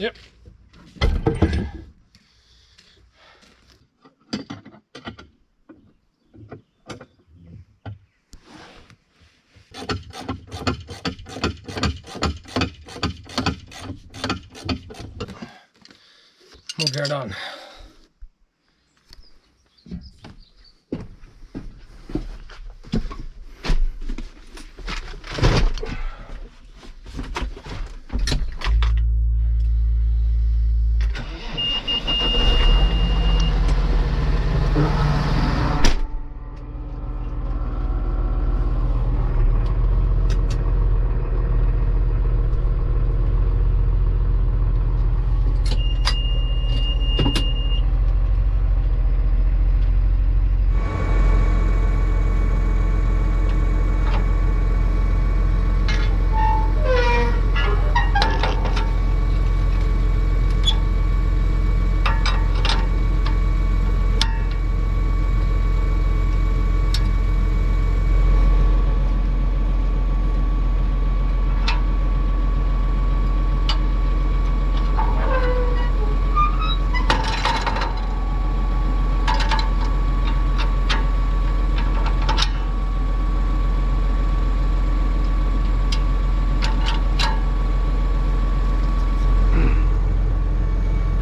Yep. We'll get it on.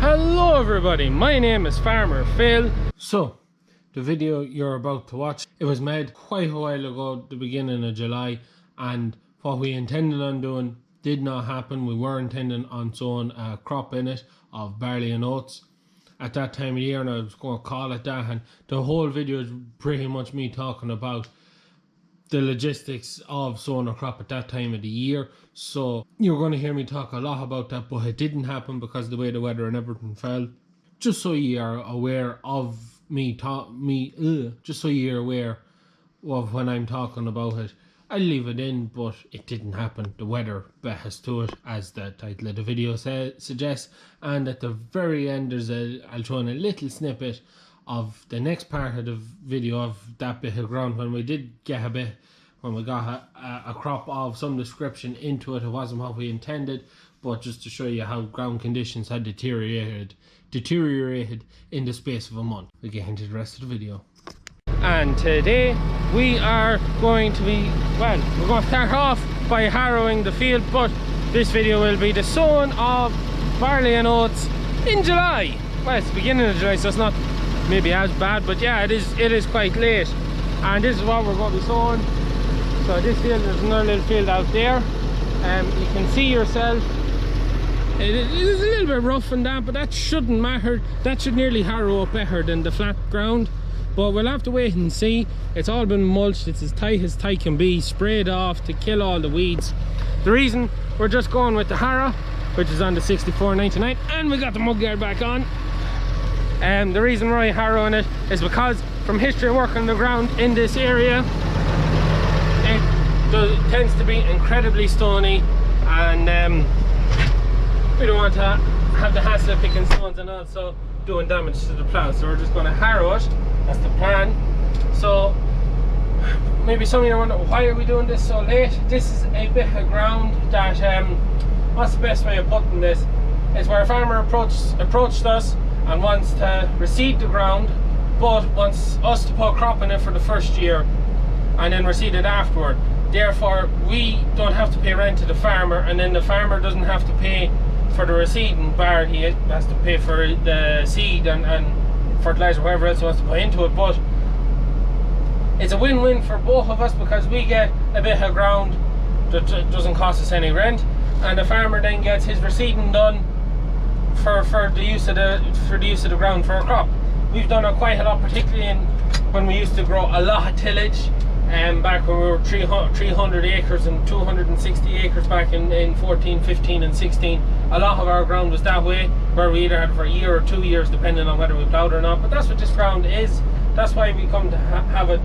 Hello everybody, my name is Farmer Phil. So, the video you're about to watch, it was made quite a while ago, the beginning of July, and what we intended on doing did not happen. We were intending on sowing a crop in it of barley and oats at that time of year, and I was going to call it that, and the whole video is pretty much me talking about the logistics of sowing a crop at that time of the year. So you're going to hear me talk a lot about that, but it didn't happen because of the way the weather and everything fell. Just so you are aware of just so you're aware of when I'm talking about it. I'll leave it in, but it didn't happen. The weather bears to it, as the title of the video suggests. And at the very end, I'll throw in a little snippet of the next part of the video of that bit of ground when we got a crop of some description into it. It wasn't what we intended, but just to show you how ground conditions had deteriorated in the space of a month. We get into the rest of the video. And today we are going to we're going to start off by harrowing the field, but this video will be the sowing of barley and oats in July. Well, it's the beginning of July, so it's not maybe as bad, but yeah, it is quite late. And this is what we're going to be sowing. So this field, there's another little field out there, you can see yourself. It is a little bit rough and damp, but that shouldn't matter. That should nearly harrow up better than the flat ground, but we'll have to wait and see. It's all been mulched, it's as tight can be, sprayed off to kill all the weeds. The reason we're just going with the harrow, which is on the 6499, and we got the mud guard back on. The reason we're harrowing it is because from history of working the ground in this area, it tends to be incredibly stony, and we don't want to have the hassle of picking stones and also doing damage to the plough. So we're just going to harrow it. That's the plan. So maybe some of you are wondering, why are we doing this so late? This is a bit of ground that what's the best way of putting this? Is where a farmer approached us and wants to reseed the ground, but wants us to put a crop in it for the first year and then reseed it afterward. Therefore, we don't have to pay rent to the farmer, and then the farmer doesn't have to pay for the reseeding, bar he has to pay for the seed and fertilizer, whatever else he wants to put into it. But it's a win-win for both of us, because we get a bit of ground that doesn't cost us any rent, and the farmer then gets his reseeding done for the use of the ground for a crop. We've done it quite a lot, particularly when we used to grow a lot of tillage, back when we were 300 acres and 260 acres back in 14, 15 and 16. A lot of our ground was that way, where we either had it for a year or 2 years depending on whether we ploughed or not. But that's what this ground is. That's why we come to have it,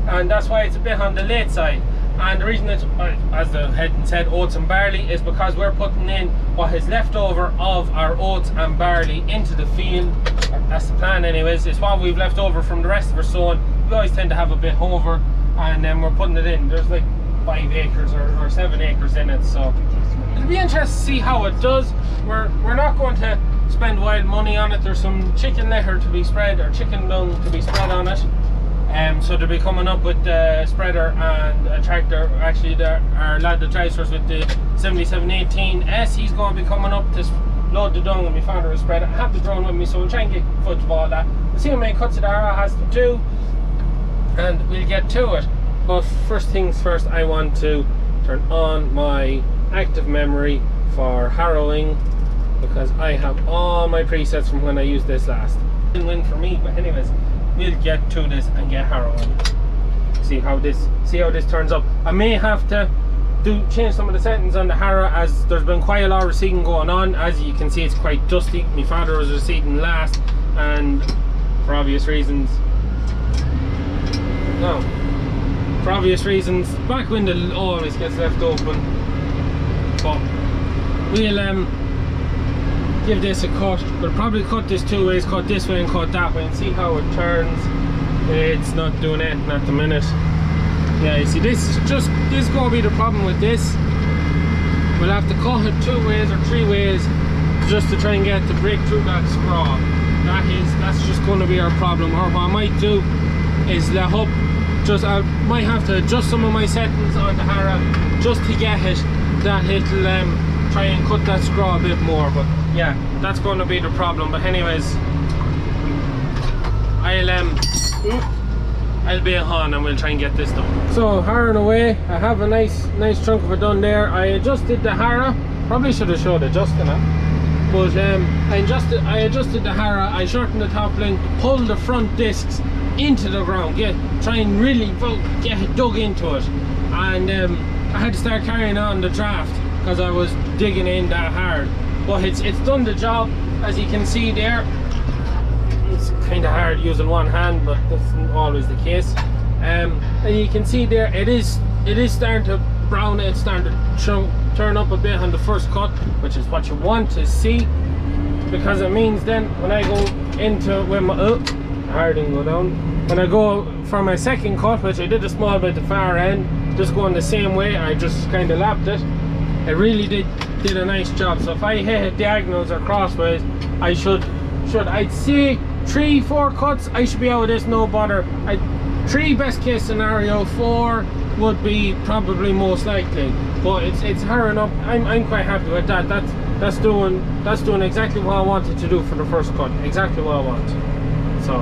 and that's why it's a bit on the late side. And the reason it's, as the heading said, oats and barley, is because we're putting in what is left over of our oats and barley into the field. That's the plan anyways. It's what we've left over from the rest of our sowing. We always tend to have a bit over, and then we're putting it in. There's like 5 acres or 7 acres in it, so it'll be interesting to see how it does. we're not going to spend wild money on it. There's some chicken litter to be spread, or chicken dung to be spread on it. So they'll be coming up with the spreader and a tractor. Actually, our lad that drives for us with the 7718S, he's going to be coming up to load the dung, and my father will spread it. I have the drone with me, so we'll try and get footage of all that. We'll see how many cuts it has to do, and we'll get to it. But first things first, I want to turn on my active memory for harrowing, because I have all my presets from when I used this last. Win for me, but anyways, we'll get to this and get harrowing. See how this turns up. I may have to change some of the settings on the harrow, as there's been quite a lot of receding going on. As you can see, it's quite dusty. My father was receding last, and for obvious reasons, back window always gets left open. But we'll give this a cut. We'll probably cut this two ways, cut this way and cut that way, and see how it turns. It's not doing anything at the minute. Yeah, you see, this is going to be the problem with this. We'll have to cut it two ways or three ways just to try and get to break through that scrawl. That's just going to be our problem. Or what I might do is I might have to adjust some of my settings on the harrow just to get it that it'll try and cut that scrawl a bit more. But yeah, that's going to be the problem. But anyways, I'll be on and we'll try and get this done. So harrowing away, I have a nice chunk of it done there. I adjusted the harrow. Probably should have showed adjusting it, but I adjusted the harrow. I shortened the top link, pulled the front discs into the ground, try and really get it dug into it, and I had to start carrying on the draft because I was digging in that hard. But it's done the job, as you can see there. It's kind of hard using one hand, but that's not always the case. And you can see there, it is starting to brown. It's starting to turn up a bit on the first cut, which is what you want to see, because it means then when I go into when my hard didn't go down. When I go for my second cut, which I did a small bit at the far end, just going the same way, I just kind of lapped it. It really did a nice job. So if I hit it diagonals or crossways, I'd say 3-4 cuts, I should be out of this no bother. 3 best case scenario, 4 would be probably most likely. But it's harrowing up. I'm quite happy with that. That's doing exactly what I wanted to do for the first cut. Exactly what I want. So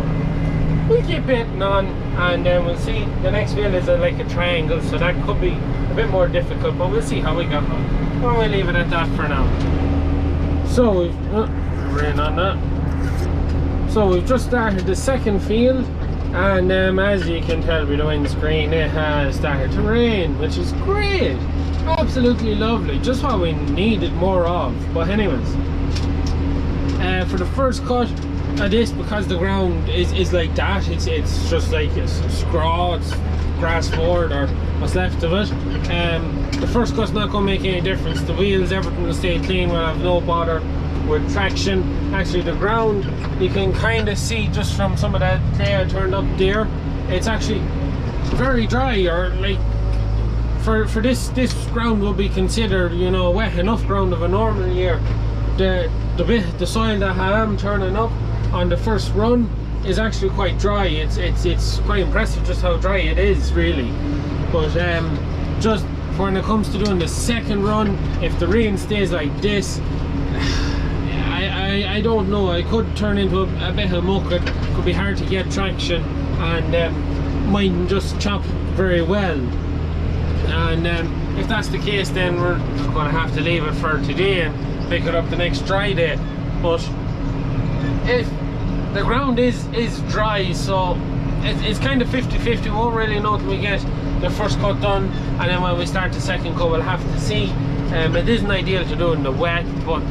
we'll keep painting on, and then we'll see. The next wheel is like a triangle, so that could be a bit more difficult, but we'll see how we got on. Well, we'll leave it at that for now. So we've rain on that. So we've just started the second field, and as you can tell by the windscreen, it has started to rain, which is great. Absolutely lovely. Just what we needed more of. But anyways, for the first cut of this, because the ground is like that, it's just like a scrawl, it's grass forward or what's left of it. The first cut's not going to make any difference. The wheels, everything will stay clean. We'll have no bother with traction. Actually, the ground, you can kind of see just from some of that clay I turned up there, it's actually very dry, or like for this ground will be considered, you know, wet enough ground of a normal year. The soil that I am turning up on the first run is actually quite dry. It's quite impressive just how dry it is, really. But just when it comes to doing the second run, if the rain stays like this, I don't know, I could turn into a bit of muck. It could be hard to get traction, and mine just chop very well. And if that's the case, then we're going to have to leave it for today and pick it up the next dry day. But if the ground is dry, so it's kind of 50-50. We won't really know till we get the first cut done, and then when we start the second cut, we'll have to see. It isn't ideal to do in the wet, but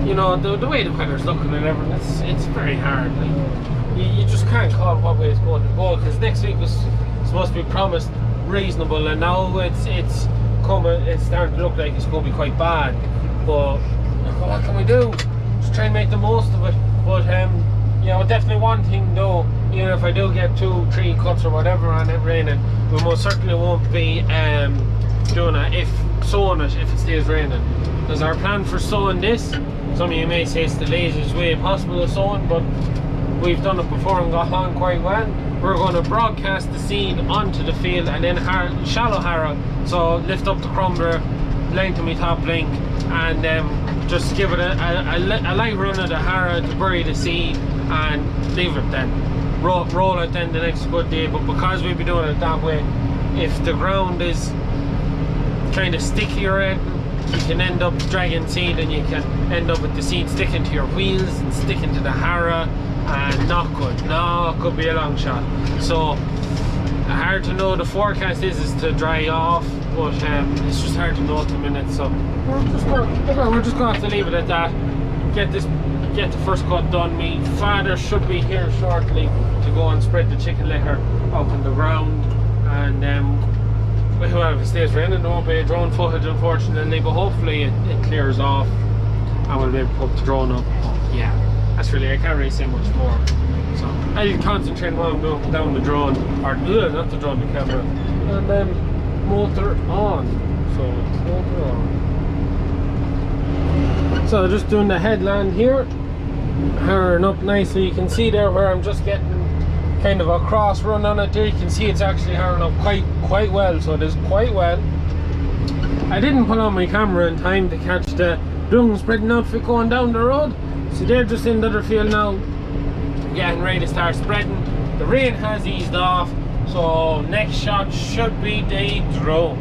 you know, the way the weather's looking and everything, it's very hard. Like, you just can't call what way it's going to go, because next week was supposed to be promised reasonable, and now it's starting to look like it's going to be quite bad. But what can we do? Just try and make the most of it. But you know, definitely one thing though, even if I do get 2-3 cuts or whatever on it raining, we most certainly won't be doing it if sowing it if it stays raining. There's our plan for sowing this. Some of you may say it's the laziest way possible of sowing, but we've done it before and got on quite well. We're going to broadcast the seed onto the field and then shallow harrow, so lift up the crumbler, length to my top link, and just give it a light run of the harrow to bury the seed and leave it then. Roll it then the next good day. But because we'll be doing it that way, if the ground is kind of sticky or anything, you can end up dragging seed and you can end up with the seed sticking to your wheels and sticking to the harrow, and not good. No, it could be a long shot. So hard to know. The forecast is to dry off, but it's just hard to know at the minute. So we're just going to have to leave it at that. Get the first cut done. Me father should be here shortly to go and spread the chicken litter out on the ground, and well, if it stays raining, there won't be a drone footage unfortunately, but hopefully it clears off and we'll be able to put the drone up. Oh, yeah, that's really, I can't really say much more. So I'll concentrate while I'm going down the drone, or not the drone, the camera, and then motor on. So motor on. So just doing the headland here, harrowing up nicely. You can see there where I'm just getting kind of a cross run on it there. You can see it's actually harrowing up quite well, so it is quite well. I didn't put on my camera in time to catch the dung spreading outfit going down the road, so they're just in the other field now getting ready to start spreading. The rain has eased off, so next shot should be the drone.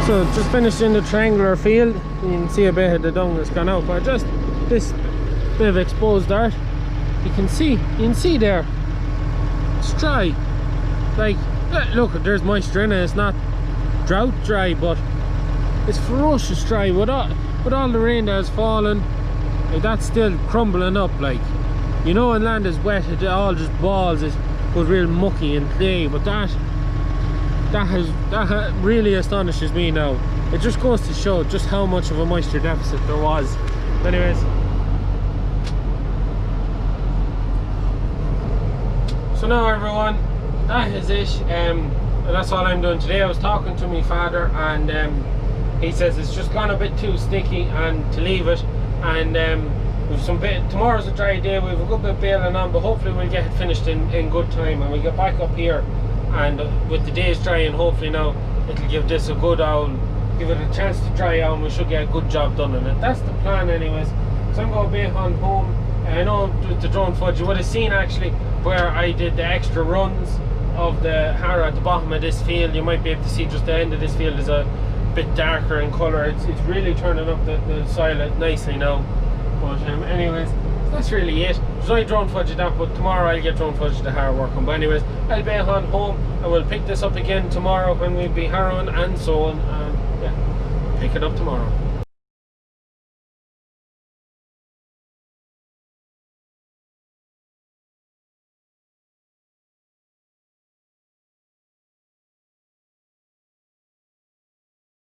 So just finished in the triangular field. You can see a bit of the dung that's gone out, but just this bit of exposed dirt, you can see there, it's dry. Like, look, there's moisture in it. It's not drought dry, but it's ferocious dry. With all the rain that has fallen, like, that's still crumbling up. Like, you know, when land is wet, it all just balls. It goes real mucky and clay. But that really astonishes me now. It just goes to show just how much of a moisture deficit there was. Anyways, So now everyone, that is it. That's all I'm doing today. I was talking to my father, and he says it's just gone a bit too sticky and to leave it, and we've some bit, tomorrow's a dry day, we have a good bit of baling on, but hopefully we'll get it finished in good time, and we'll get back up here, and with the days drying, hopefully now it'll give this a good give it a chance to dry out, and we should get a good job done on it. That's the plan anyways. So I'm going to be on home. I know with the drone footage you would have seen actually where I did the extra runs of the harrow at the bottom of this field. You might be able to see just the end of this field is a bit darker in colour. It's really turning up the soil nicely now. But anyways, that's really it. There's no drone footage of that, but tomorrow I'll get drone footage of the harrow working. But anyways, I'll be on home and we'll pick this up again tomorrow when we'll be harrowing and sowing, and yeah, pick it up tomorrow.